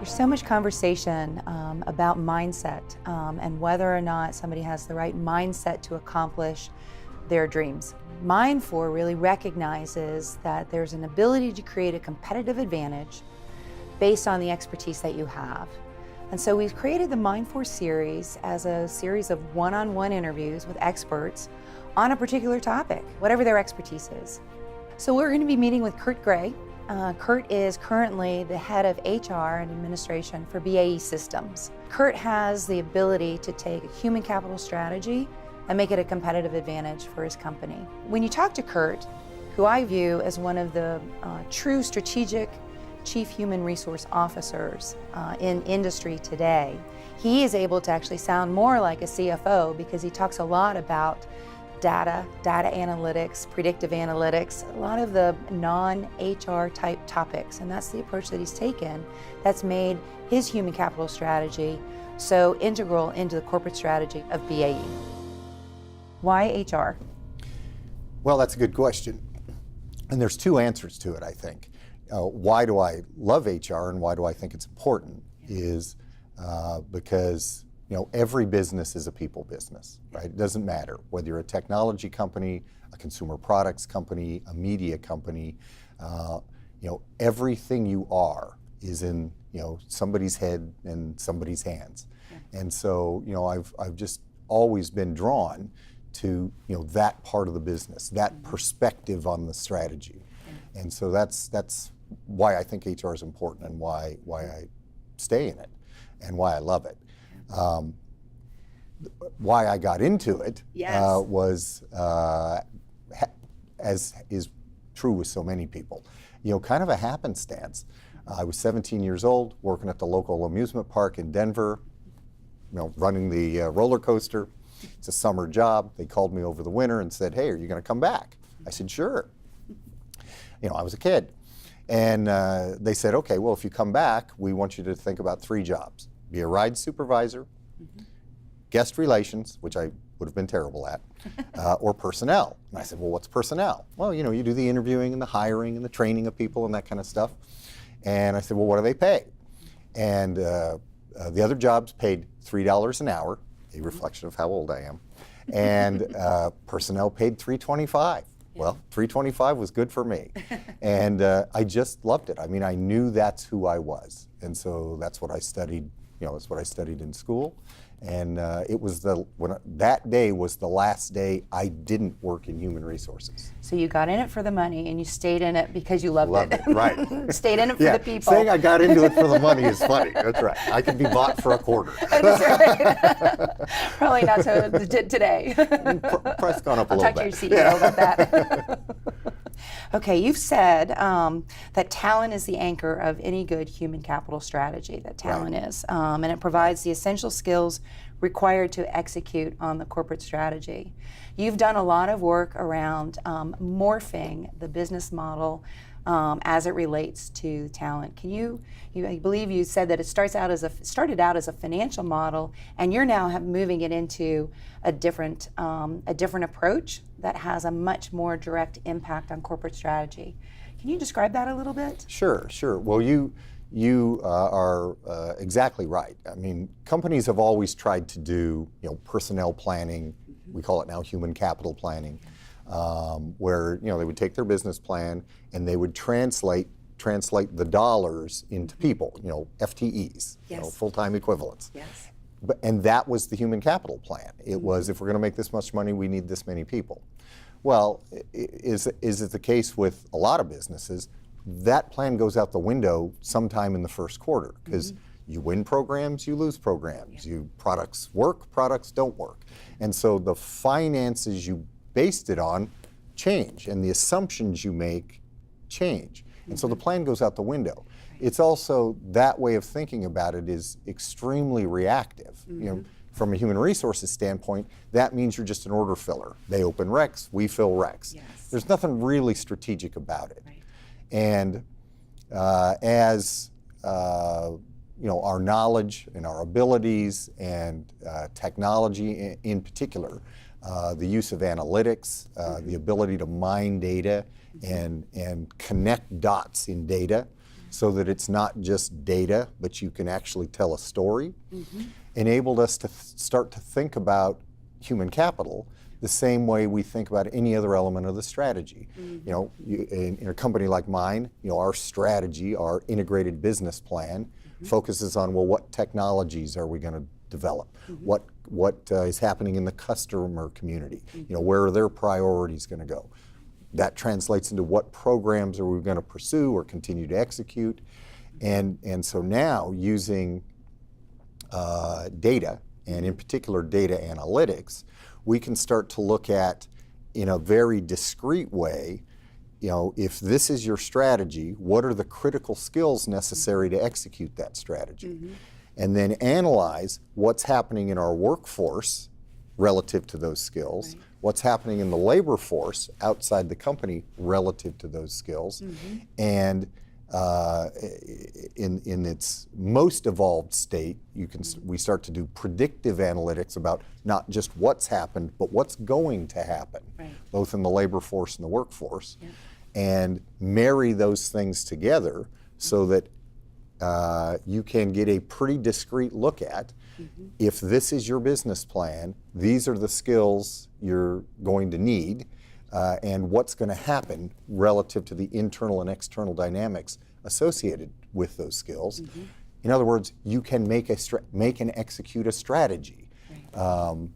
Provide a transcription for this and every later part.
There's so much conversation about mindset and whether or not somebody has the right mindset to accomplish their dreams. Mind4 really recognizes that there's an ability to create a competitive advantage based on the expertise that you have. And so we've created the Mind4 series as a series of one-on-one interviews with experts on a particular topic, whatever their expertise is. So we're going to be meeting with Curt. Curt is currently the head of HR and administration for BAW Systems. Curt has the ability to take a human capital strategy and make it a competitive advantage for his company. When you talk to Curt, who I view as one of the true strategic chief human resource officers in industry today, he is able to actually sound more like a CFO because he talks a lot about data analytics, predictive analytics, a lot of the non-HR type topics. And that's the approach that he's taken that's made his human capital strategy so integral into the corporate strategy of BAE. Why HR? Well, that's a good question. And there's two answers to it, I think. Why do I love HR and why do I think it's important is because every business is a people business, right? It doesn't matter whether you're a technology company, a consumer products company, a media company. Everything you are is in somebody's head and somebody's hands, and so I've just always been drawn to that part of the business, that perspective on the strategy, and so that's why I think HR is important and why I stay in it and why I love it. Why I got into it was, as is true with so many people, kind of a happenstance. I was 17 years old, working at the local amusement park in Denver, running the roller coaster. It's a summer job. They called me over the winter and said, "Hey, are you going to come back?" I said, "Sure." I was a kid. And they said, "Okay, well, if you come back, we want you to think about 3 jobs. Be a ride supervisor, guest relations," which I would have been terrible at, or personnel. And I said, "Well, what's personnel?" "Well, you do the interviewing and the hiring and the training of people and that kind of stuff." And I said, "Well, what do they pay?" And the other jobs paid $3 an hour, a reflection of how old I am. And personnel paid $3.25. Well, $3.25 was good for me. And I just loved it. I mean, I knew that's who I was. And so that's what I studied. That's what I studied in school, and it was that day was the last day I didn't work in human resources. So you got in it for the money, and you stayed in it because you loved it. Right? Stayed in it for the people. Saying I got into it for the money is funny. That's right. I could be bought for a quarter. That's right. Probably not so today. Price gone up a little bit. I'll talk to your CEO about that. Okay, you've said that talent is the anchor of any good human capital strategy, that talent is, and it provides the essential skills required to execute on the corporate strategy. You've done a lot of work around morphing the business model as it relates to talent. I believe you said that it started out as a financial model, and you're now moving it into a different approach that has a much more direct impact on corporate strategy. Can you describe that a little bit? Sure. Well, you are exactly right. I mean, companies have always tried to do personnel planning. We call it now human capital planning, where they would take their business plan and they would translate the dollars into people, FTEs, full-time equivalents. Yes. And that was the human capital plan. It was, if we're going to make this much money, we need this many people. Well, is it the case with a lot of businesses? That plan goes out the window sometime in the first quarter because you win programs, you lose programs. Products work, products don't work. And so the finances you based it on change, and the assumptions you make change. And so the plan goes out the window. It's also, that way of thinking about it is extremely reactive. From a human resources standpoint, that means you're just an order filler. They open recs, we fill recs. Yes. There's nothing really strategic about it. Right. And as our knowledge and our abilities and technology in particular, the use of analytics, the ability to mine data and connect dots in data so that it's not just data, but you can actually tell a story, enabled us to start to think about human capital the same way we think about any other element of the strategy. You know, in a company like mine, you know, our strategy, our integrated business plan focuses on, well, what technologies are we going to develop? What is happening in the customer community? You know, where are their priorities going to go? That translates into what programs are we going to pursue or continue to execute. And so now, using data, and in particular data analytics, we can start to look at, in a very discrete way, you know, if this is your strategy, what are the critical skills necessary to execute that strategy? And then analyze what's happening in our workforce relative to those skills, what's happening in the labor force outside the company relative to those skills, and in its most evolved state, we start to do predictive analytics about not just what's happened, but what's going to happen, both in the labor force and the workforce, and marry those things together so that you can get a pretty discrete look at, if this is your business plan, these are the skills you're going to need, and what's going to happen relative to the internal and external dynamics associated with those skills. In other words, you can make and execute a strategy. And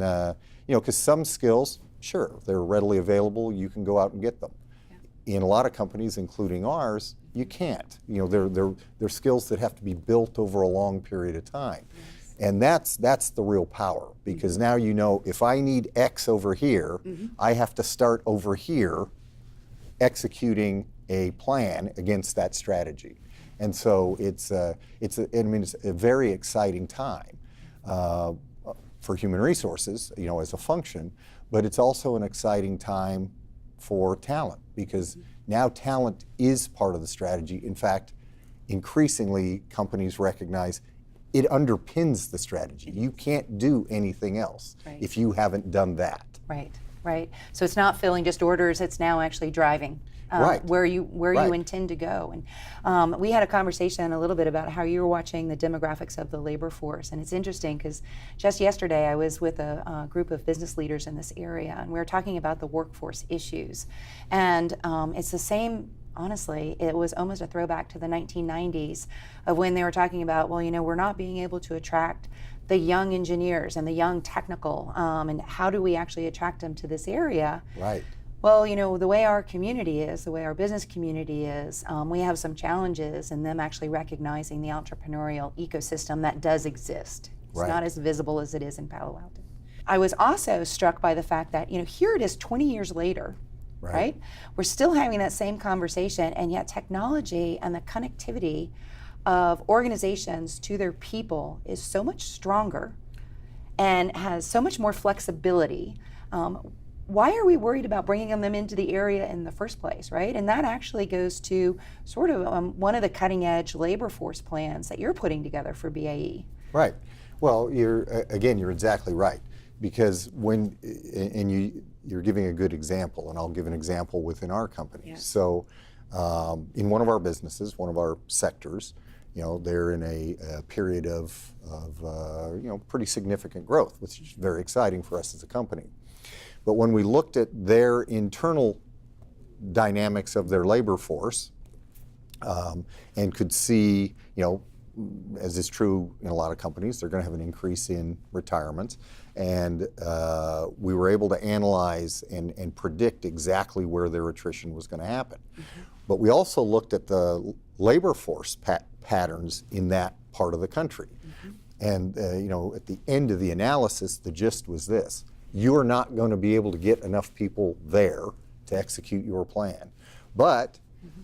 you know, because some skills, sure, they're readily available, you can go out and get them. In a lot of companies, including ours, you can't. You know, they're skills that have to be built over a long period of time. And that's the real power, because now you know, if I need X over here, I have to start over here executing a plan against that strategy. And so it's a very exciting time for human resources, you know, as a function, but it's also an exciting time for talent, because now talent is part of the strategy. In fact, increasingly companies recognize it underpins the strategy. You can't do anything else if you haven't done that. Right. So it's not filling just orders, it's now actually driving where you intend to go. And we had a conversation a little bit about how you were watching the demographics of the labor force. And it's interesting because just yesterday I was with a group of business leaders in this area, and we were talking about the workforce issues. And it's the same. Honestly, it was almost a throwback to the 1990s of when they were talking about, well, you know, we're not being able to attract the young engineers and the young technical, and how do we actually attract them to this area? Well, you know, the way our community is, the way our business community is, we have some challenges in them actually recognizing the entrepreneurial ecosystem that does exist. It's not as visible as it is in Palo Alto. I was also struck by the fact that, you know, here it is 20 years later, right? We're still having that same conversation, and yet technology and the connectivity of organizations to their people is so much stronger and has so much more flexibility. Why are we worried about bringing them into the area in the first place, right? And that actually goes to sort of one of the cutting edge labor force plans that you're putting together for BAE. Right. Well, you're exactly right, because you're giving a good example, and I'll give an example within our company. So in one of our businesses, one of our sectors, you know, they're in a period of you know, pretty significant growth, which is very exciting for us as a company. But when we looked at their internal dynamics of their labor force, and could see, you know, as is true in a lot of companies, they're going to have an increase in retirements. And we were able to analyze and predict exactly where their attrition was going to happen. But we also looked at the labor force patterns in that part of the country. And you know, at the end of the analysis, the gist was this: you are not going to be able to get enough people there to execute your plan. But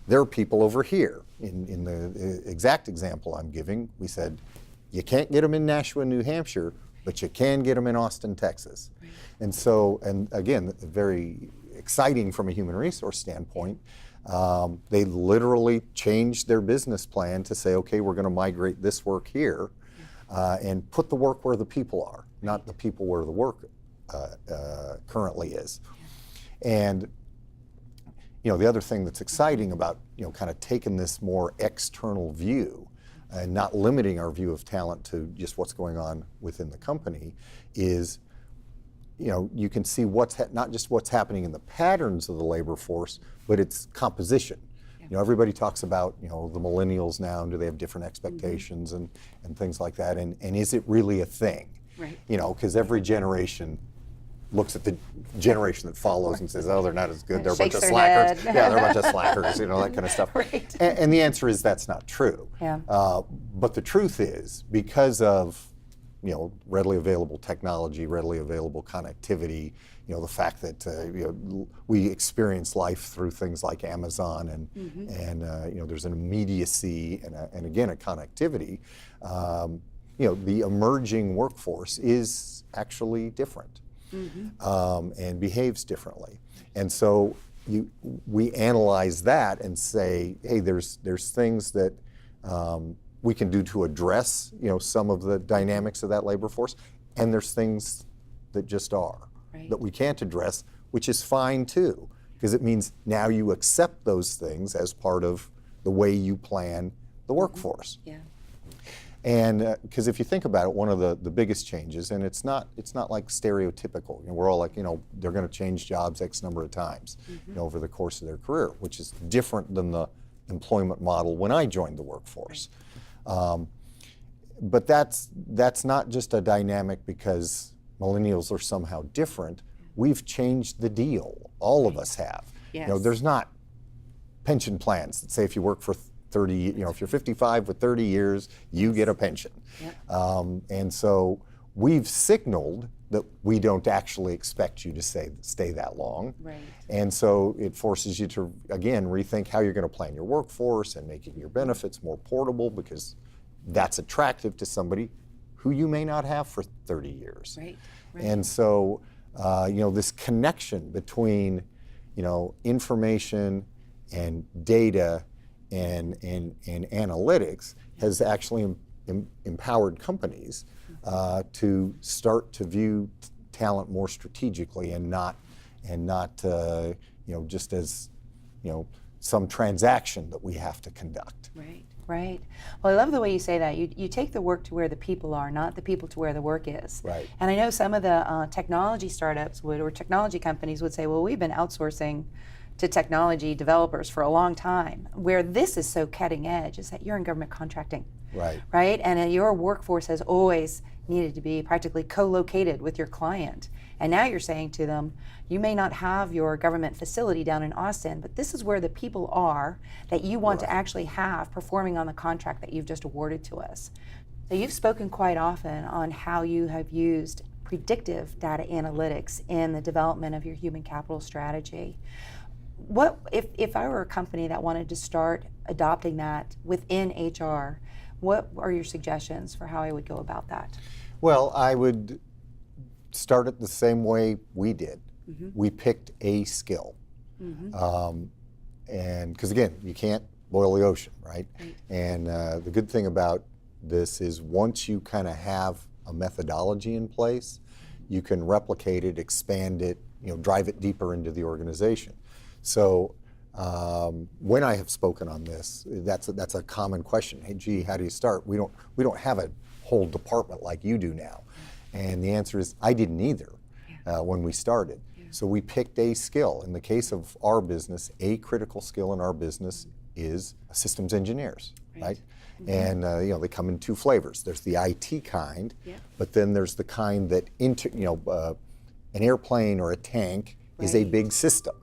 there are people over here. In the exact example I'm giving, we said, you can't get them in Nashua, New Hampshire, but you can get them in Austin, Texas. And so, and again, very exciting from a human resource standpoint, they literally changed their business plan to say, okay, we're going to migrate this work here and put the work where the people are, not the people where the work currently is. And the other thing that's exciting about, kind of taking this more external view and not limiting our view of talent to just what's going on within the company is, you can see not just what's happening in the patterns of the labor force, but its composition. Everybody talks about, the millennials now, and do they have different expectations and things like that, and is it really a thing? Right. Because every generation looks at the generation that follows and says, oh, they're not as good, they're a bunch of slackers. Yeah, they're a bunch of slackers, that kind of stuff. Right. And the answer is that's not true. Yeah. But the truth is, because of readily available technology, readily available connectivity, the fact that we experience life through things like Amazon and there's an immediacy and again a connectivity. The emerging workforce is actually different. And behaves differently, and so we analyze that and say, hey, there's things that we can do to address some of the dynamics of that labor force, and there's things that just are that we can't address, which is fine too, because it means now you accept those things as part of the way you plan the workforce. Yeah. And because if you think about it, one of the biggest changes, and it's not like stereotypical. We're all like, they're going to change jobs X number of times over the course of their career, which is different than the employment model when I joined the workforce. But that's not just a dynamic because millennials are somehow different. We've changed the deal. All of us have. Yes. There's not pension plans that say if you work for 30, if you're 55 with 30 years, you get a pension. Yep. And so we've signaled that we don't actually expect you to stay that long. Right. And so it forces you to, again, rethink how you're going to plan your workforce and making your benefits more portable, because that's attractive to somebody who you may not have for 30 years. Right. And so, this connection between, information and data and analytics has actually empowered companies to start to view talent more strategically and not just as some transaction that we have to conduct. Right. Right. Well, I love the way you say that. You take the work to where the people are, not the people to where the work is. Right. And I know some of the technology startups or technology companies would say, well, we've been outsourcing to technology developers for a long time. Where this is so cutting edge is that you're in government contracting. Right. Right? And your workforce has always needed to be practically co-located with your client. And now you're saying to them, you may not have your government facility down in Austin, but this is where the people are that you want to actually have performing on the contract that you've just awarded to us. So you've spoken quite often on how you have used predictive data analytics in the development of your human capital strategy. What if I were a company that wanted to start adopting that within HR, what are your suggestions for how I would go about that? Well, I would start it the same way we did. We picked a skill. And because again, you can't boil the ocean, right? And the good thing about this is once you kind of have a methodology in place, you can replicate it, expand it, drive it deeper into the organization. So when I have spoken on this, that's a common question. Hey, gee, how do you start? We don't have a whole department like you do now. And the answer is, I didn't either when we started. So we picked a skill. In the case of our business, a critical skill in our business is systems engineers, right? And they come in two flavors. There's the IT kind, but then there's the kind that an airplane or a tank is a big system,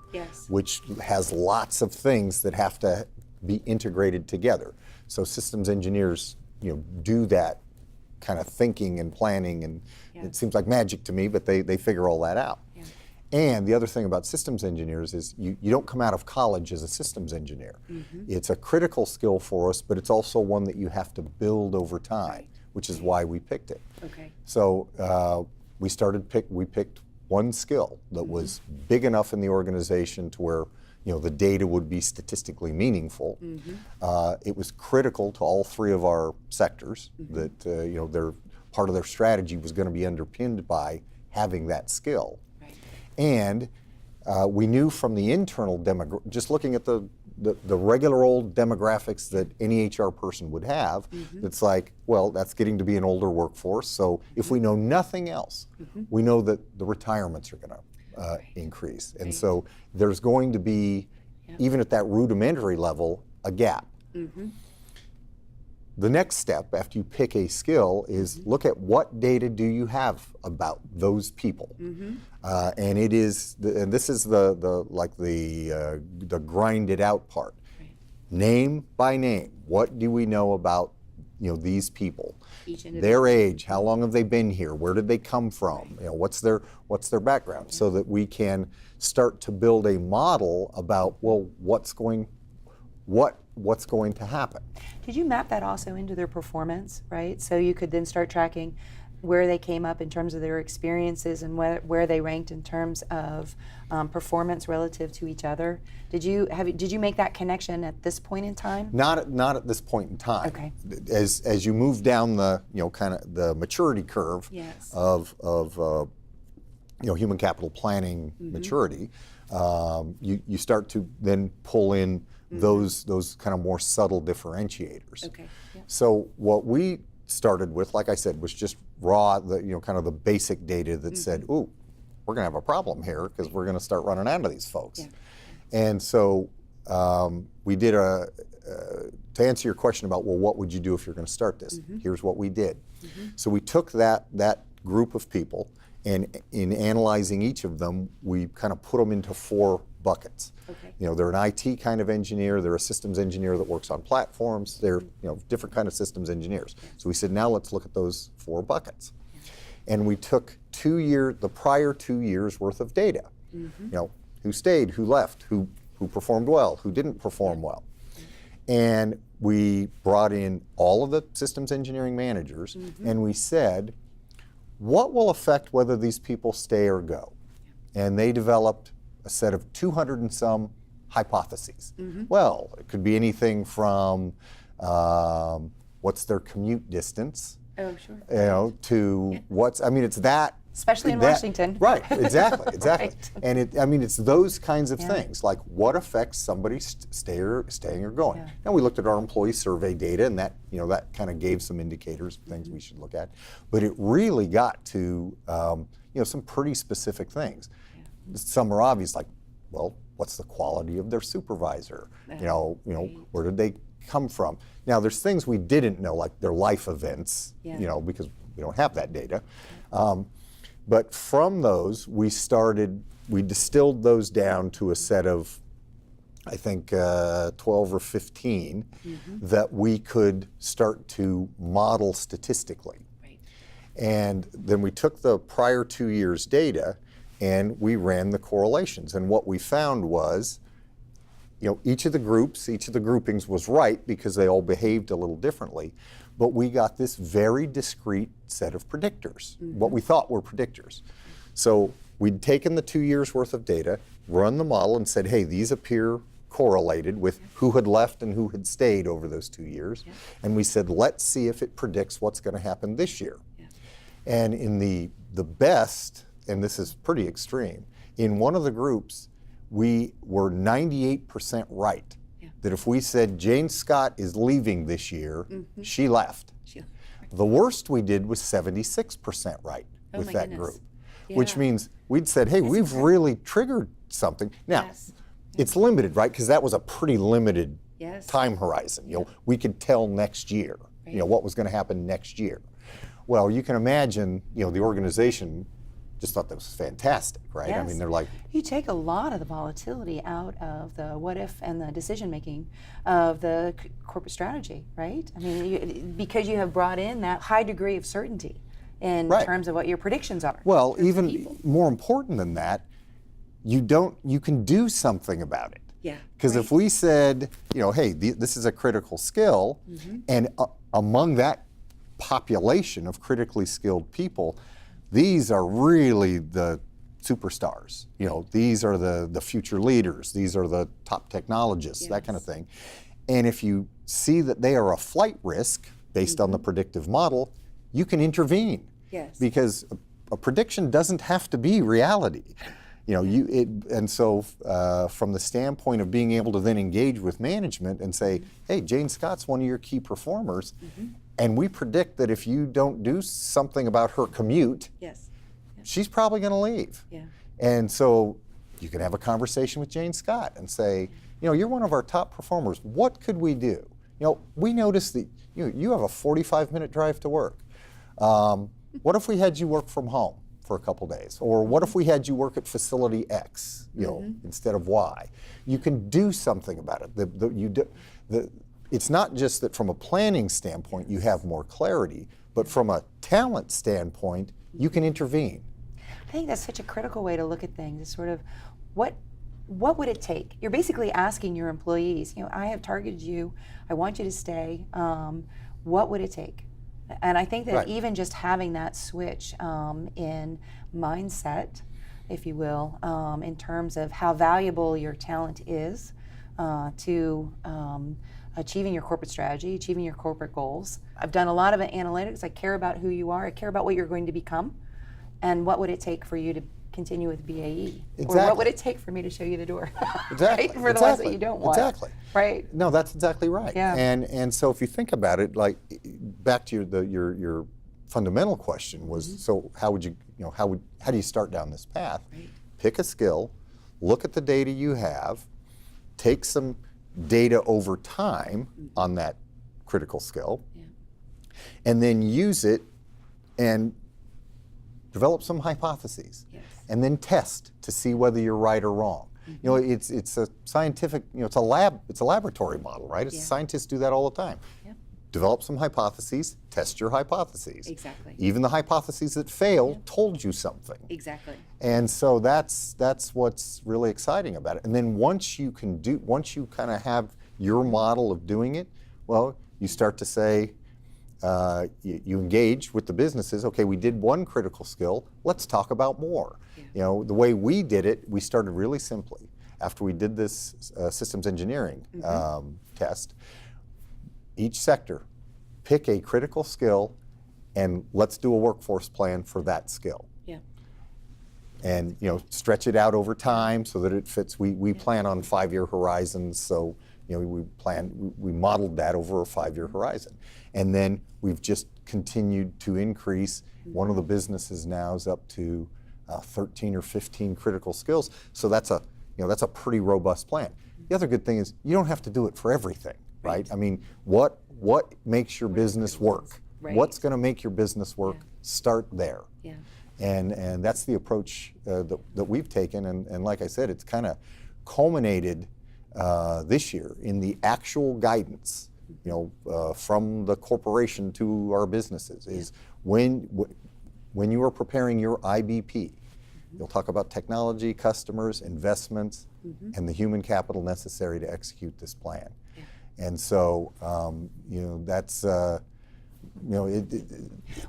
which has lots of things that have to be integrated together. So systems engineers, do that kind of thinking and planning, and it seems like magic to me, but they figure all that out. And the other thing about systems engineers is you don't come out of college as a systems engineer. It's a critical skill for us, but it's also one that you have to build over time, which is why we picked it. So we picked one skill that was big enough in the organization to where the data would be statistically meaningful. It was critical to all three of our sectors that their part of their strategy was going to be underpinned by having that skill. And We knew from the internal just looking at the regular old demographics that any HR person would have, it's like, well, that's getting to be an older workforce. So if we know nothing else, we know that the retirements are going to increase. And so there's going to be, even at that rudimentary level, a gap. The next step after you pick a skill is look at what data do you have about those people, and it is and this is the grinded out part. Name by name, what do we know about these people? Their age, how long have they been here? Where did they come from? What's their background, so that we can start to build a model about what's going to happen. Did you map that also into their performance, right? So you could then start tracking where they came up in terms of their experiences and where they ranked in terms of performance relative to each other. Did you make that connection at this point in time? Not at this point in time. Okay. As you move down the kind of the maturity curve of human capital planning maturity, you start to then pull in those kind of more subtle differentiators. Okay. Yeah. So what we started with, like I said, was just raw, kind of the basic data that said, ooh, we're going to have a problem here because we're going to start running out of these folks. Yeah. And so we did to answer your question about, well, what would you do if you're going to start this? Here's what we did. So we took that group of people, and in analyzing each of them, we kind of put them into 4 buckets. Okay. They're an IT kind of engineer, they're a systems engineer that works on platforms, they're different kind of systems engineers. So we said, now let's look at those 4 buckets. And we took the prior 2 years worth of data. Who stayed, who left, who performed well, who didn't perform well. And we brought in all of the systems engineering managers, and we said, what will affect whether these people stay or go? And they developed a set of 200 and some hypotheses. Well, it could be anything from what's their commute distance, to it's that. Especially in Washington. Right, exactly. Right. And it's those kinds of things, like what affects somebody staying or going. Yeah. Now we looked at our employee survey data, and that that kind of gave some indicators of things we should look at. But it really got to some pretty specific things. Some are obvious, like, well, what's the quality of their supervisor? Where did they come from? Now there's things we didn't know, like their life events, because we don't have that data. But from those, we distilled those down to a set of, I think, 12 or 15 that we could start to model statistically. Right. And then we took the prior 2 years' data and we ran the correlations. And what we found was, each of the groupings was right because they all behaved a little differently. But we got this very discrete set of predictors, what we thought were predictors. So we'd taken the 2 years worth of data, run the model, and said, hey, these appear correlated with who had left and who had stayed over those 2 years. And we said, let's see if it predicts what's going to happen this year. And in the best, and this is pretty extreme, in one of the groups, we were 98% right. That if we said Jane Scott is leaving this year, she left. The worst we did was 76% right with that group, which means we'd said, hey, we've really triggered something. Now, it's limited, right? Because that was a pretty limited time horizon. We could tell next year, what was going to happen next year. Well, you can imagine, the organization just thought that was fantastic, right? Yes. I mean, they're like... You take a lot of the volatility out of the what if and the decision making of the corporate strategy, right? I mean, because you have brought in that high degree of certainty in terms of what your predictions are. Well, even more important than that, you can do something about it. Yeah. Because if we said, hey, this is a critical skill, and among that population of critically skilled people, these are really the superstars. These are the future leaders. These are the top technologists, that kind of thing. And if you see that they are a flight risk based on the predictive model, you can intervene. Yes. Because a prediction doesn't have to be reality. And so from the standpoint of being able to then engage with management and say, hey, Jane Scott's one of your key performers, and we predict that if you don't do something about her commute, she's probably going to leave. And so you can have a conversation with Jane Scott and say, you're one of our top performers. What could we do? We noticed that you have a 45-minute drive to work. What if we had you work from home for a couple days? Or what if we had you work at facility X, instead of Y? You can do something about it. It's not just that from a planning standpoint you have more clarity, but from a talent standpoint, you can intervene. I think that's such a critical way to look at things, is sort of what would it take? You're basically asking your employees, I have targeted you, I want you to stay, what would it take? And I think that even just having that switch in mindset, if you will, in terms of how valuable your talent is to achieving your corporate strategy, achieving your corporate goals. I've done a lot of analytics. I care about who you are. I care about what you're going to become. And what would it take for you to continue with BAE? Or what would it take for me to show you the door? Right? For the ones that you don't want. Right? No, that's exactly right. Yeah. And so if you think about it, like back to your fundamental question was, so how would how do you start down this path? Pick a skill, look at the data you have, take some data over time on that critical skill, and then use it and develop some hypotheses, and then test to see whether you're right or wrong. It's a scientific, it's a laboratory model, right? Scientists do that all the time. Develop some hypotheses, test your hypotheses. Exactly. Even the hypotheses that fail told you something. Exactly. And so that's what's really exciting about it. And then once you kind of have your model of doing it, well, you start to say, you engage with the businesses. Okay, we did one critical skill. Let's talk about more. The way we did it, we started really simply. After we did this systems engineering test, each sector pick a critical skill, and let's do a workforce plan for that skill. And stretch it out over time so that it fits. We plan on 5-year horizons, so we modeled that over a 5-year horizon. And then we've just continued to increase. One of the businesses now is up to 13 or 15 critical skills. So that's a pretty robust plan. The other good thing is you don't have to do it for everything, right? I mean, what makes your business work? What's going to make your business work? Start there. And that's the approach that we've taken. And like I said, it's kind of culminated this year in the actual guidance, from the corporation to our businesses, is when you are preparing your IBP, you'll talk about technology, customers, investments, and the human capital necessary to execute this plan. And so, that's well,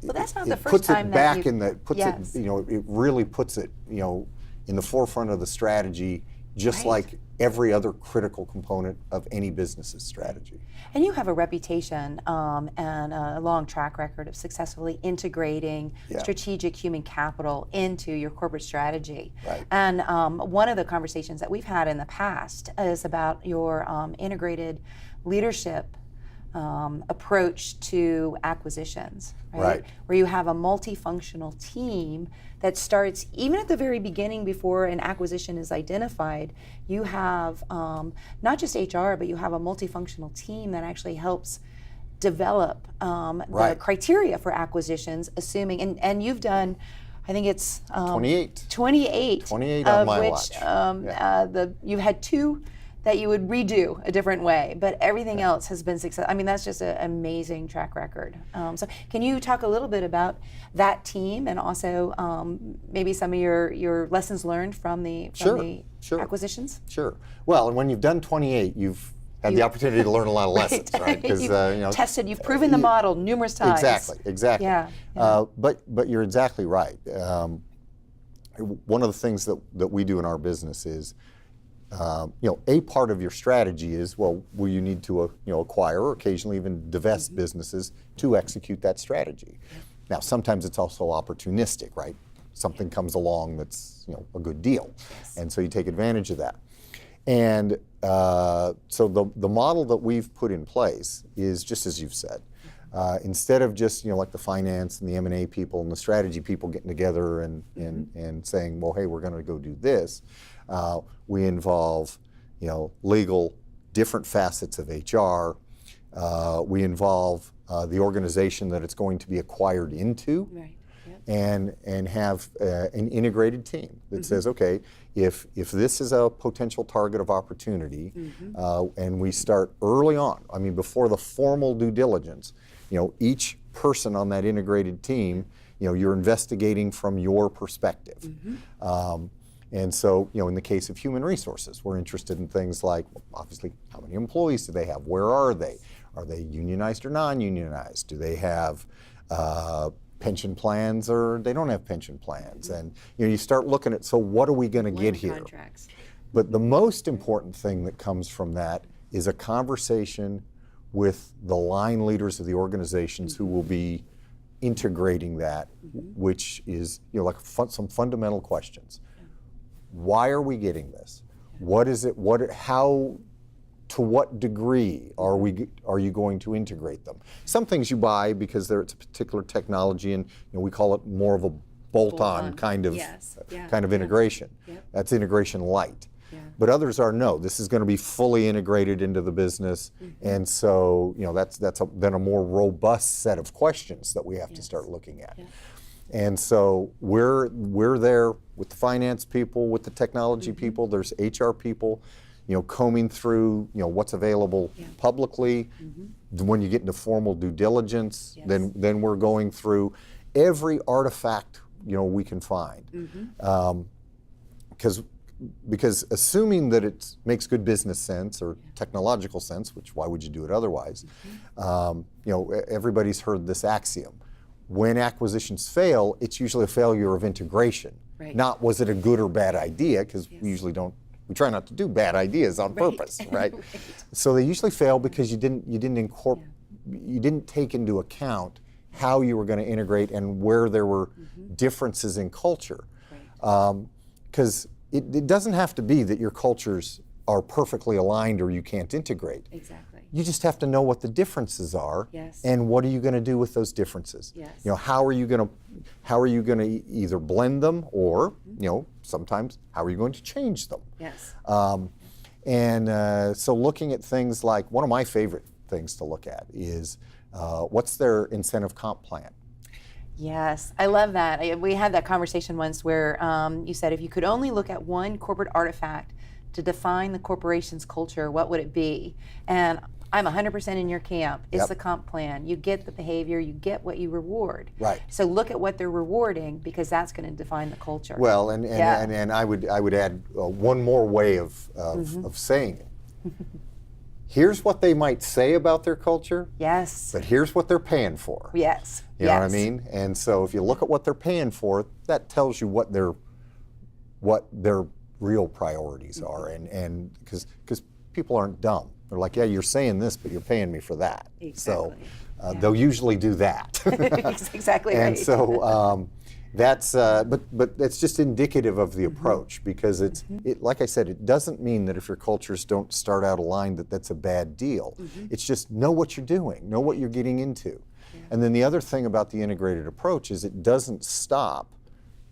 that's not the first time that it really puts it in the forefront of the strategy, just like every other critical component of any business's strategy. And you have a reputation and a long track record of successfully integrating strategic human capital into your corporate strategy. And one of the conversations that we've had in the past is about your integrated leadership approach to acquisitions, right? Where you have a multifunctional team that starts even at the very beginning before an acquisition is identified. You have not just HR, but you have a multifunctional team that actually helps develop the criteria for acquisitions, assuming, and you've done, I think it's 28 on my watch. You've had 2 that you would redo a different way, but everything else has been successful. I mean, that's just an amazing track record. So can you talk a little bit about that team and also maybe some of your lessons learned from the acquisitions? Sure. Well, and when you've done 28, you've had the opportunity to learn a lot of lessons, right? Because tested, you've proven the model numerous times. Exactly. Yeah. But you're exactly right. One of the things that we do in our business is, a part of your strategy is, well, will you need to acquire or occasionally even divest businesses to execute that strategy? Now, sometimes it's also opportunistic, right? something comes along that's a good deal. And so you take advantage of that. And so the model that we've put in place is just as you've said. Instead of just like the finance and the M&A people and the strategy people getting together and saying, well, hey, we're going to go do this, we involve legal, different facets of HR. We involve the organization that it's going to be acquired into. Right. And have an integrated team that says, okay, if this is a potential target of opportunity, and we start early on, I mean, before the formal due diligence, each person on that integrated team, you're investigating from your perspective. And so, in the case of human resources, we're interested in things like, obviously, how many employees do they have? Where are they? Are they unionized or non-unionized? Do they have pension plans or they don't have pension plans? And you start looking at, so what are we going to get here? Contracts. But the most important thing that comes from that is a conversation with the line leaders of the organizations who will be integrating that, which is like some fundamental questions. Why are we getting this? What is it? How? To what degree are you going to integrate them? Some things you buy because it's a particular technology, and we call it more of a bolt-on kind of integration. That's integration light. But others are no. This is going to be fully integrated into the business, and so that's then a more robust set of questions that we have to start looking at. And so we're there with the finance people, with the technology people. There's HR people. Combing through, what's available publicly. When you get into formal due diligence, then we're going through every artifact, we can find. Because assuming that it makes good business sense or technological sense, which why would you do it otherwise? Everybody's heard this axiom. When acquisitions fail, it's usually a failure of integration. Not was it a good or bad idea, because we try not to do bad ideas on purpose, right? So they usually fail because you didn't take into account how you were going to integrate and where there were differences in culture. Because it doesn't have to be that your cultures are perfectly aligned or you can't integrate. Exactly. You just have to know what the differences are, and what are you going to do with those differences. How are you going to either blend them, or sometimes how are you going to change them. So looking at things like, one of my favorite things to look at is what's their incentive comp plan. Yes, I love that. We had that conversation once where you said if you could only look at one corporate artifact to define the corporation's culture, what would it be? And I'm 100% in your camp. It's the comp plan. You get the behavior, you get what you reward. So look at what they're rewarding, because that's going to define the culture. Well, and I would add one more way of saying it. Here's what they might say about their culture. But here's what they're paying for. You know what I mean? And so if you look at what they're paying for, that tells you what their real priorities are, and because people aren't dumb. They're like, yeah, you're saying this, but you're paying me for that. So they'll usually do that. Exactly. And so that's, but it's just indicative of the approach, because it, like I said, it doesn't mean that if your cultures don't start out aligned that's a bad deal. It's just know what you're doing, know what you're getting into. And then the other thing about the integrated approach is it doesn't stop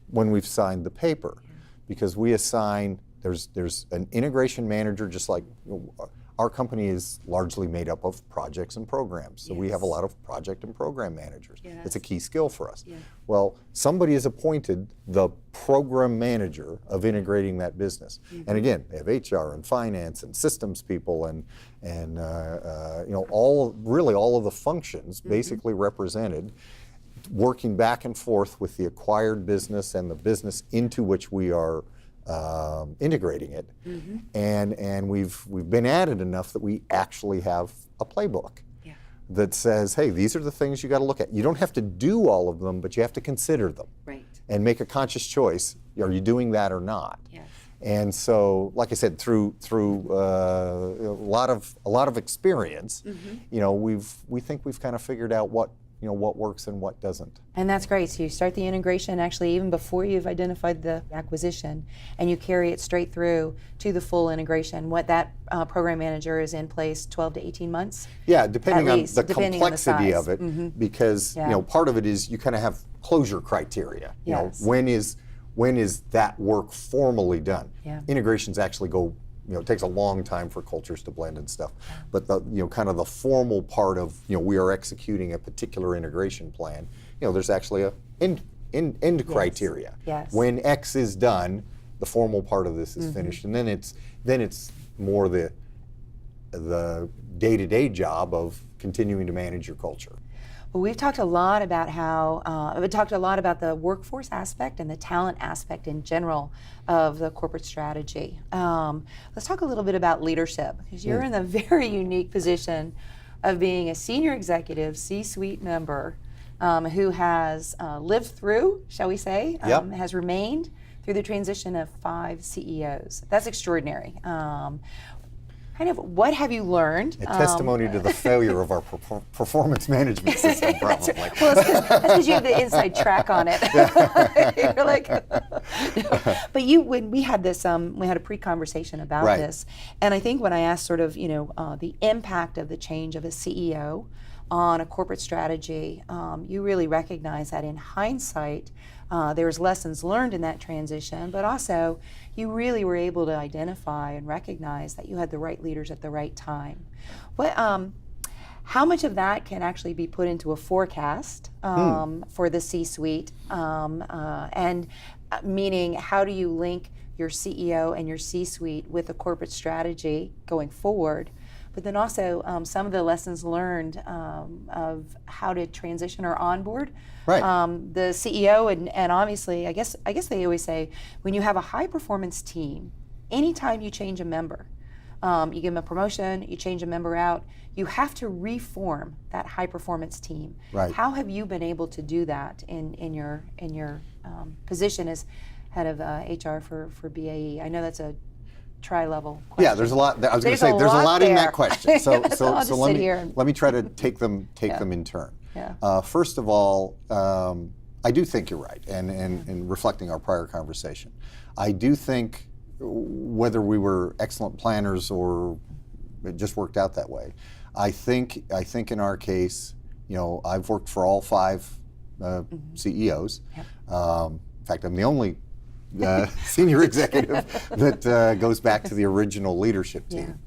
when we've signed the paper, because we assign, there's an integration manager, just like our company is largely made up of projects and programs. So we have a lot of project and program managers. It's a key skill for us. Well, somebody is appointed the program manager of integrating that business. And again, they have HR and finance and systems people and all of the functions basically represented, working back and forth with the acquired business and the business into which we are integrating it, and we've been at it enough that we actually have a playbook that says, hey, these are the things you got to look at. You don't have to do all of them, but you have to consider them and make a conscious choice. Are you doing that or not? And so, like I said, through a lot of experience, we think we've kind of figured out what what works and what doesn't. And that's great. So you start the integration actually even before you've identified the acquisition, and you carry it straight through to the full integration. What that program manager is in place 12 to 18 months? Yeah, depending on least, the depending on the complexity size. of it, because part of it is you kind of have closure criteria. Yes. When is that work formally done? Yeah. Integrations actually go. It takes a long time for cultures to blend and stuff, but the kind of the formal part of we are executing a particular integration plan. There's actually a end criteria. Yes. When X is done, the formal part of this is finished, and then it's more the day-to-day job of continuing to manage your culture. Well, we've talked a lot about the workforce aspect and the talent aspect in general of the corporate strategy. Let's talk a little bit about leadership, because you're in the very unique position of being a senior executive C-suite member who has lived through, shall we say, has remained through the transition of 5 CEOs. That's extraordinary. What have you learned? A testimony to the failure of our performance management system, probably. Well, that's because you have the inside track on it. You're like, but when we had this, we had a pre-conversation about this, and I think when I asked sort of, the impact of the change of a CEO on a corporate strategy, you really recognize that in hindsight, there's lessons learned in that transition, but also you really were able to identify and recognize that you had the right leaders at the right time. How much of that can actually be put into a forecast for the C-suite, and meaning how do you link your CEO and your C-suite with a corporate strategy going forward? But then also some of the lessons learned of how to transition or onboard the CEO, and obviously, I guess they always say when you have a high performance team, anytime you change a member, you give them a promotion, you change a member out, you have to reform that high performance team. Right. How have you been able to do that in your position as head of HR for BAE? I know that's a tri-level question. Yeah, there's a lot. I was going to say there's a lot in that question. So let me try to take them in turn. Yeah. First of all, I do think you're right, and reflecting our prior conversation, I do think whether we were excellent planners or it just worked out that way, I think in our case, I've worked for all 5 CEOs. Yep. In fact, I'm the only senior executive that goes back to the original leadership team.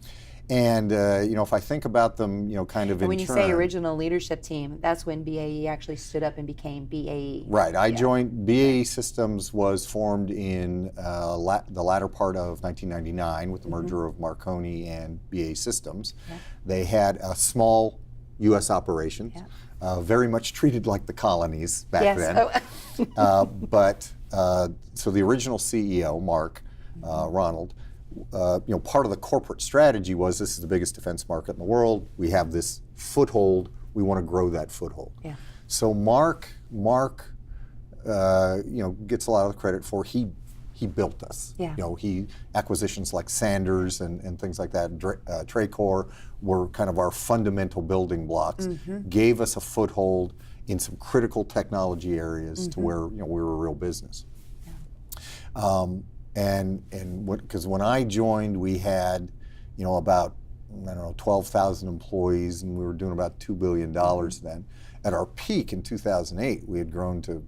And if I think about them, kind of in when you turn, say original leadership team, that's when BAE actually stood up and became BAE. Right. I joined BAE Systems was formed in the latter part of 1999 with the merger of Marconi and BAE Systems. Yeah. They had a small U.S. operation, very much treated like the colonies back then. So the original CEO, Mark Ronald, part of the corporate strategy was this is the biggest defense market in the world. We have this foothold. We want to grow that foothold. Yeah. So Mark, gets a lot of the credit for he built us. Yeah. He acquisitions like Sanders and things like that, Tracor were kind of our fundamental building blocks. Gave us a foothold in some critical technology areas to where we were a real business. Yeah. Because when I joined, we had, about 12,000 employees, and we were doing about $2 billion then. At our peak in 2008, we had grown to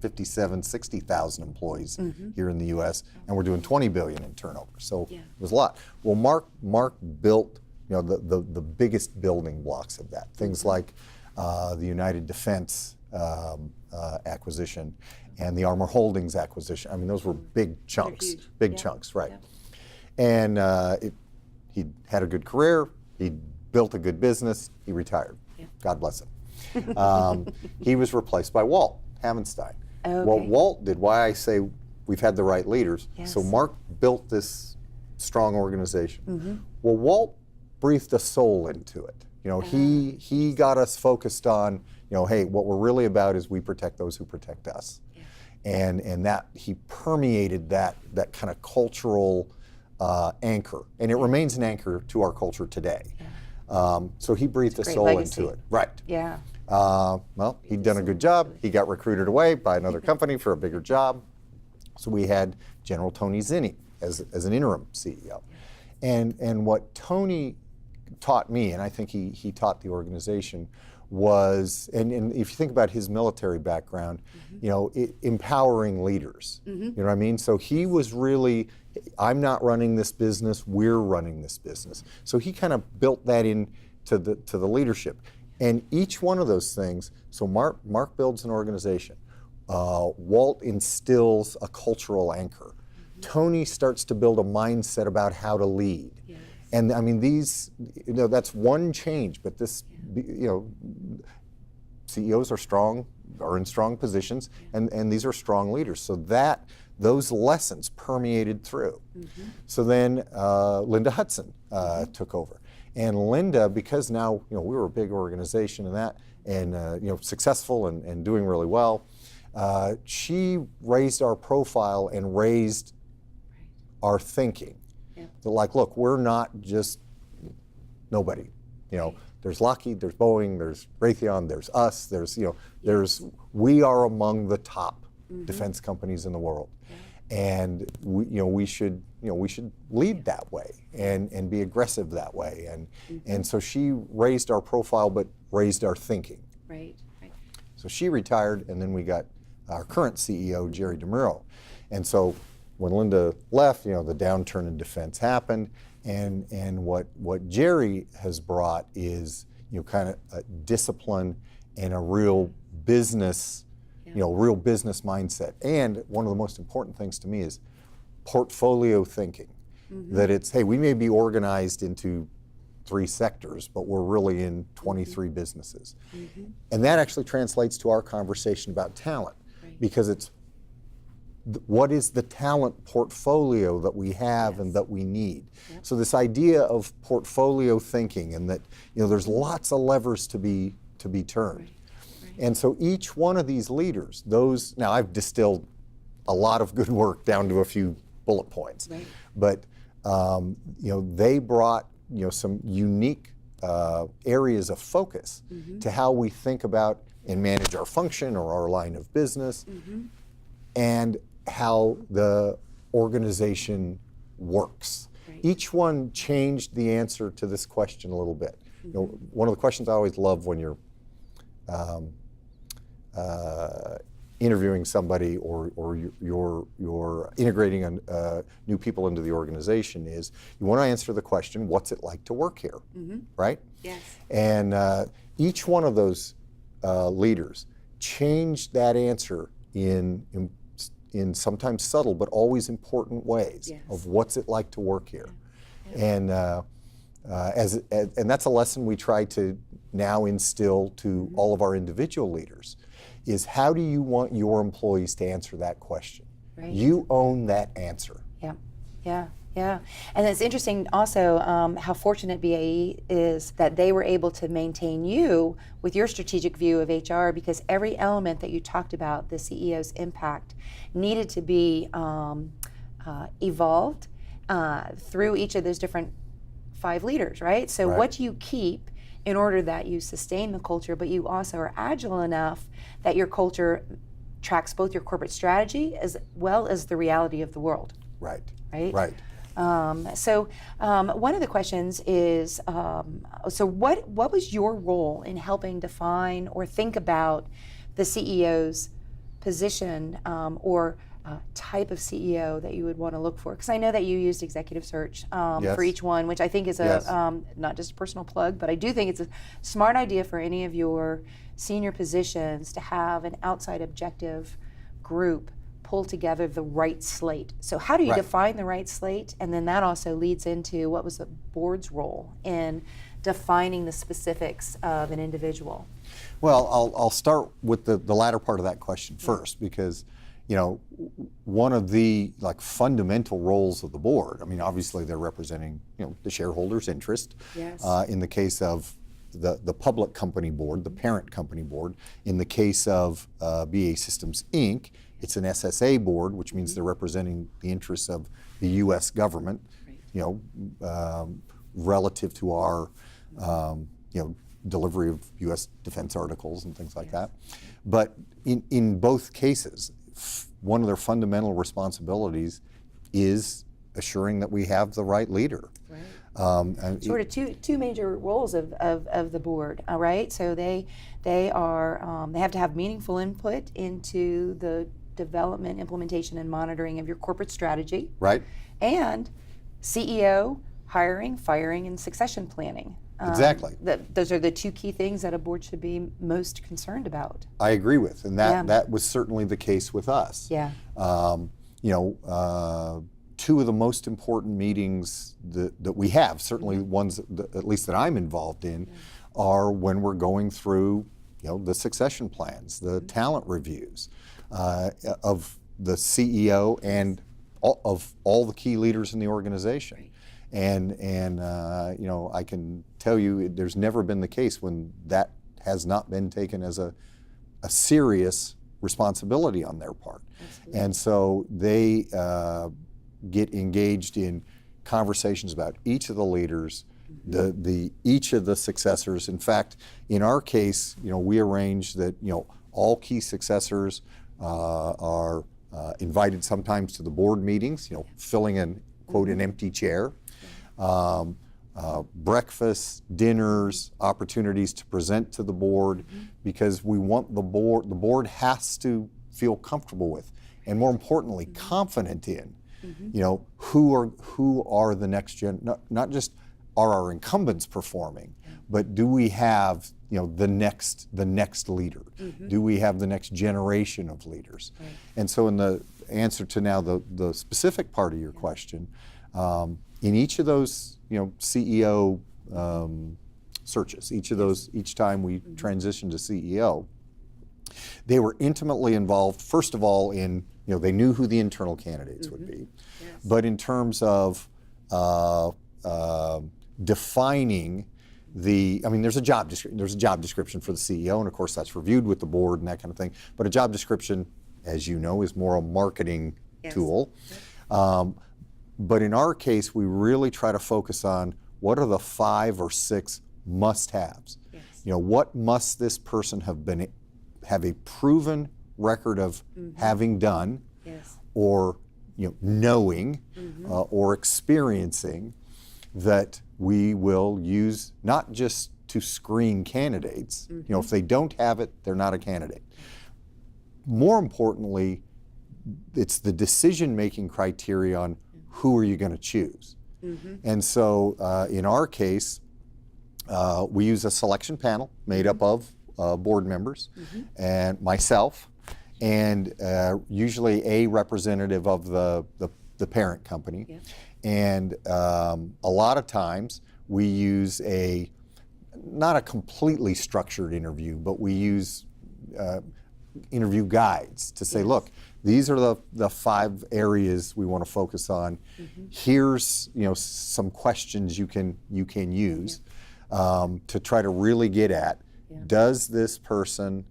57,000, 60,000 employees here in the U.S., and we're doing $20 billion in turnover. So it was a lot. Well, Mark built, the biggest building blocks of that. Things like the United Defense acquisition and the Armor Holdings acquisition. I mean, those were big chunks, chunks, right? Yeah. And he had a good career. He built a good business. He retired. Yeah. God bless him. He was replaced by Walt Havenstein. Okay. Well, Walt did why I say we've had the right leaders. Yes. So Mark built this strong organization. Well, Walt breathed a soul into it. He got us focused on, hey, what we're really about is we protect those who protect us. Yeah. And that he permeated that kind of cultural anchor, and it remains an anchor to our culture today. Yeah. So he breathed a Great soul legacy. into it. Right. Yeah. Well, he'd done a good job. He got recruited away by another company for a bigger job. So we had General Tony Zinni as an interim CEO. And what Tony taught me, and I think he taught the organization, was, and if you think about his military background, empowering leaders. You know what I mean? So he was really, I'm not running this business, we're running this business. So he kind of built that into the leadership. And each one of those things, so Mark builds an organization. Walt instills a cultural anchor. Tony starts to build a mindset about how to lead. Yes. And I mean, these, that's one change, but this, CEOs are in strong positions, and these are strong leaders. So those lessons permeated through. So then Linda Hudson took over. And Linda, because now, we were a big organization and successful and doing really well, she raised our profile and raised our thinking. So like, look, we're not just nobody. There's Lockheed, there's Boeing, there's Raytheon, there's us, we are among the top defense companies in the world. And we should lead that way and be aggressive that way. And so she raised our profile but raised our thinking. Right. So she retired, and then we got our current CEO, Jerry DeMuro. And so when Linda left, the downturn in defense happened, and what Jerry has brought is kind of a discipline and a real business, real business mindset. And one of the most important things to me is portfolio thinking. That it's, hey, we may be organized into 3 sectors, but we're really in 23 businesses. And that actually translates to our conversation about talent, because it's what is the talent portfolio that we have and that we need. So this idea of portfolio thinking, and that there's lots of levers to be turned. And so each one of these leaders, now I've distilled a lot of good work down to a few bullet points, but they brought some unique areas of focus to how we think about and manage our function or our line of business, and how the organization works. Each one changed the answer to this question a little bit. One of the questions I always love when you're interviewing somebody or you're integrating new people into the organization is you want to answer the question, what's it like to work here, right? Yes. And each one of those leaders changed that answer in sometimes subtle but always important ways of what's it like to work here. And and that's a lesson we try to now instill to all of our individual leaders, is how do you want your employees to answer that question? You own that answer. Yeah. And it's interesting also how fortunate BAE is that they were able to maintain you with your strategic view of HR, because every element that you talked about, the CEO's impact, needed to be evolved through each of those different 5 leaders, right? So what do you keep in order that you sustain the culture, but you also are agile enough that your culture tracks both your corporate strategy as well as the reality of the world. Right. So one of the questions is, so what was your role in helping define or think about the CEO's position or type of CEO that you would want to look for? Because I know that you used executive search for each one, which I think is not just a personal plug, but I do think it's a smart idea for any of your senior positions to have an outside objective group pull together the right slate. So how do you define the right slate? And then that also leads into what was the board's role in defining the specifics of an individual? Well, I'll start with the latter part of that question first, because one of the fundamental roles of the board, I mean, obviously they're representing the shareholders' interest. In the case of the public company board, the parent company board. In the case of BAW Systems Inc., it's an SSA board, which means they're representing the interests of the U.S. government, relative to our delivery of U.S. defense articles and things like that. But in both cases, one of their fundamental responsibilities is assuring that we have the right leader. And sort of two major roles of the board, right? So they have to have meaningful input into the development, implementation, and monitoring of your corporate strategy. Right. And CEO, hiring, firing, and succession planning. Exactly. Those are the two key things that a board should be most concerned about. I agree with, and that was certainly the case with us. Yeah. Two of the most important meetings that we have, certainly ones at least that I'm involved in, are when we're going through, the succession plans, the talent reviews of the CEO and of all the key leaders in the organization. And I can tell you, there's never been the case when that has not been taken as a serious responsibility on their part. Absolutely. And so they get engaged in conversations about each of the leaders, each of the successors. In fact, in our case, we arrange that all key successors are invited sometimes to the board meetings, filling in, quote, an empty chair. Breakfasts, dinners, opportunities to present to the board, because we want the board has to feel comfortable with, and more importantly, confident in, who are the next gen, not just are our incumbents performing, but do we have the next leader? Do we have the next generation of leaders? Right. And so in the answer to now the specific part of your question, in each of those CEO searches, each time we transitioned to CEO, they were intimately involved, first of all, in, they knew who the internal candidates would be, but in terms of defining there's a job description for the CEO, and of course that's reviewed with the board and that kind of thing, but a job description, as you know, is more a marketing tool. But in our case, we really try to focus on what are the 5 or 6 must-haves. What must this person have a proven record of having done, or knowing, or experiencing, that we will use not just to screen candidates. If they don't have it, they're not a candidate. More importantly, it's the decision-making criteria on who are you going to choose. And so in our case, we use a selection panel made up of board members and myself, and usually a representative of the parent company. And a lot of times we use not a completely structured interview, but we use interview guides to say, look, these are the 5 areas we want to focus on. Here's some questions you can use to try to really get at, does this person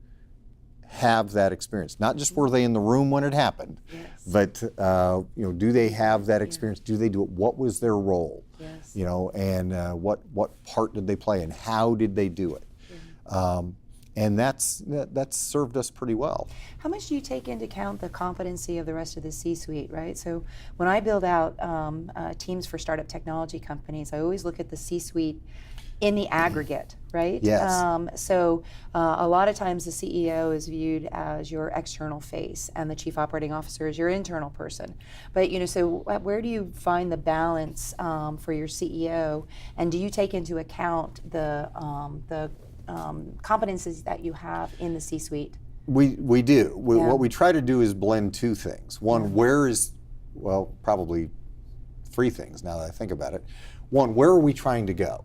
have that experience? Not just were they in the room when it happened, but do they have that experience? Do they do it? What was their role? And what part did they play, and how did they do it? And that's served us pretty well. How much do you take into account the competency of the rest of the C-suite, right? So when I build out teams for startup technology companies, I always look at the C-suite in the aggregate, right? Yes. So a lot of times the CEO is viewed as your external face, and the chief operating officer is your internal person. But so where do you find the balance for your CEO, and do you take into account the competencies that you have in the C-suite? We do. What we try to do is blend 2 things. One, probably 3 things now that I think about it. One, where are we trying to go?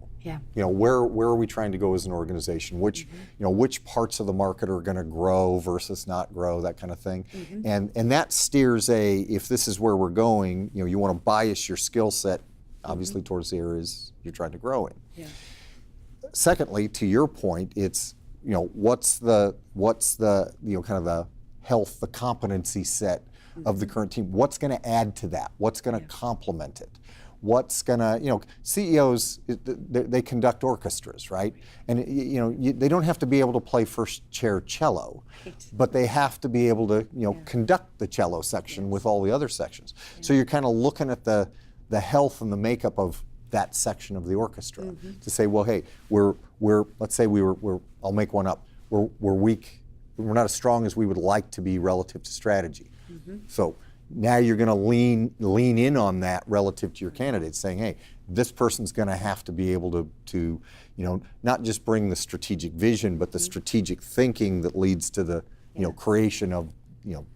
Where are we trying to go as an organization? Which which parts of the market are going to grow versus not grow, that kind of thing. And that steers if this is where we're going, you want to bias your skill set obviously towards the areas you're trying to grow in. Secondly, to your point, it's what's the kind of the health, the competency set of the current team. What's going to add to that? What's going to complement it? what's gonna, CEOs, they conduct orchestras, right? And they don't have to be able to play first chair cello, but they have to be able to, conduct the cello section with all the other sections. So you're kind of looking at the health and the makeup of that section of the orchestra to say, well, hey, let's say I'll make one up. We're weak. We're not as strong as we would like to be relative to strategy. So now you're going to lean in on that relative to your candidates, saying, hey, this person's going to have to be able to not just bring the strategic vision, but the strategic thinking that leads to the creation of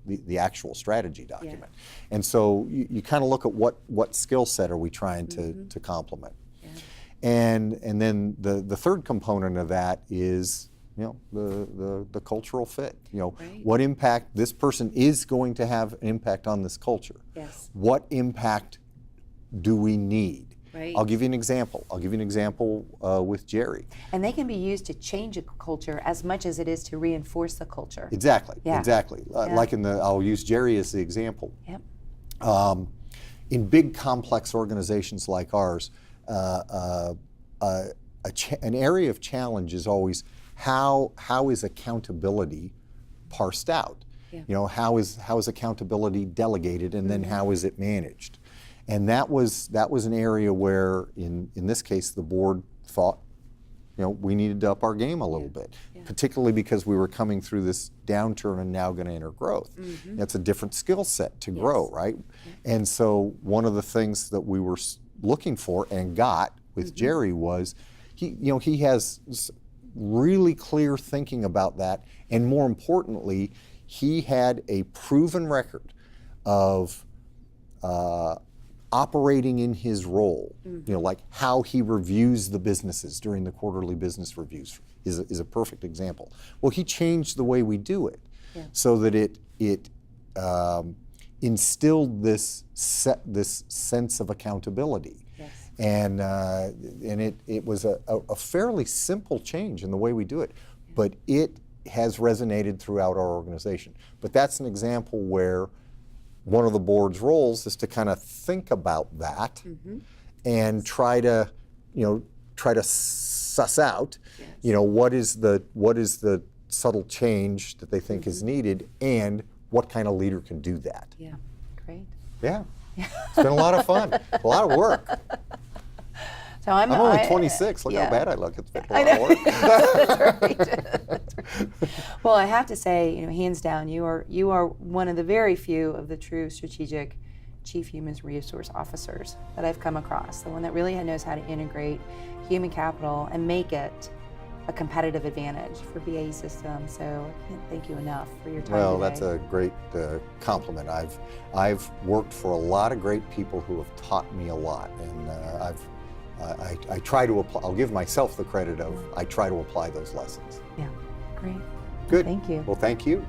the actual strategy document. And so you kind of look at what skill set are we trying to complement. And then the third component of that is the cultural fit. What impact this person is going to have an impact on this culture. What impact do we need? I'll give you an example. With Jerry. And they can be used to change a culture as much as it is to reinforce the culture. Exactly. Like I'll use Jerry as the example. In big complex organizations like ours, an area of challenge is always how is accountability parsed out? How is accountability delegated, and then how is it managed? And that was an area where, in this case, the board thought, we needed to up our game a little bit, particularly because we were coming through this downturn and now going to enter growth. That's a different skill set to grow, right? And so one of the things that we were looking for and got with Jerry was he has really clear thinking about that, and more importantly, he had a proven record of operating in his role, like how he reviews the businesses during the quarterly business reviews is a perfect example. Well, he changed the way we do it so that it instilled this sense of accountability. And it was a fairly simple change in the way we do it, but it has resonated throughout our organization. But that's an example where one of the board's roles is to kind of think about that and try to suss out, what is the subtle change that they think is needed, and what kind of leader can do that. Great. It's been a lot of fun, a lot of work. So I'm only 26. Look how bad I look. It's been a lot of work. That's right. Well, I have to say, hands down, you are one of the very few of the true strategic chief human resource officers that I've come across. The one that really knows how to integrate human capital and make it a competitive advantage for BAW Systems. So I can't thank you enough for your time today. That's a great compliment. I've worked for a lot of great people who have taught me a lot, and I try to apply. I'll give myself the credit of I try to apply those lessons. Great. Good. Thank you. Well, thank you.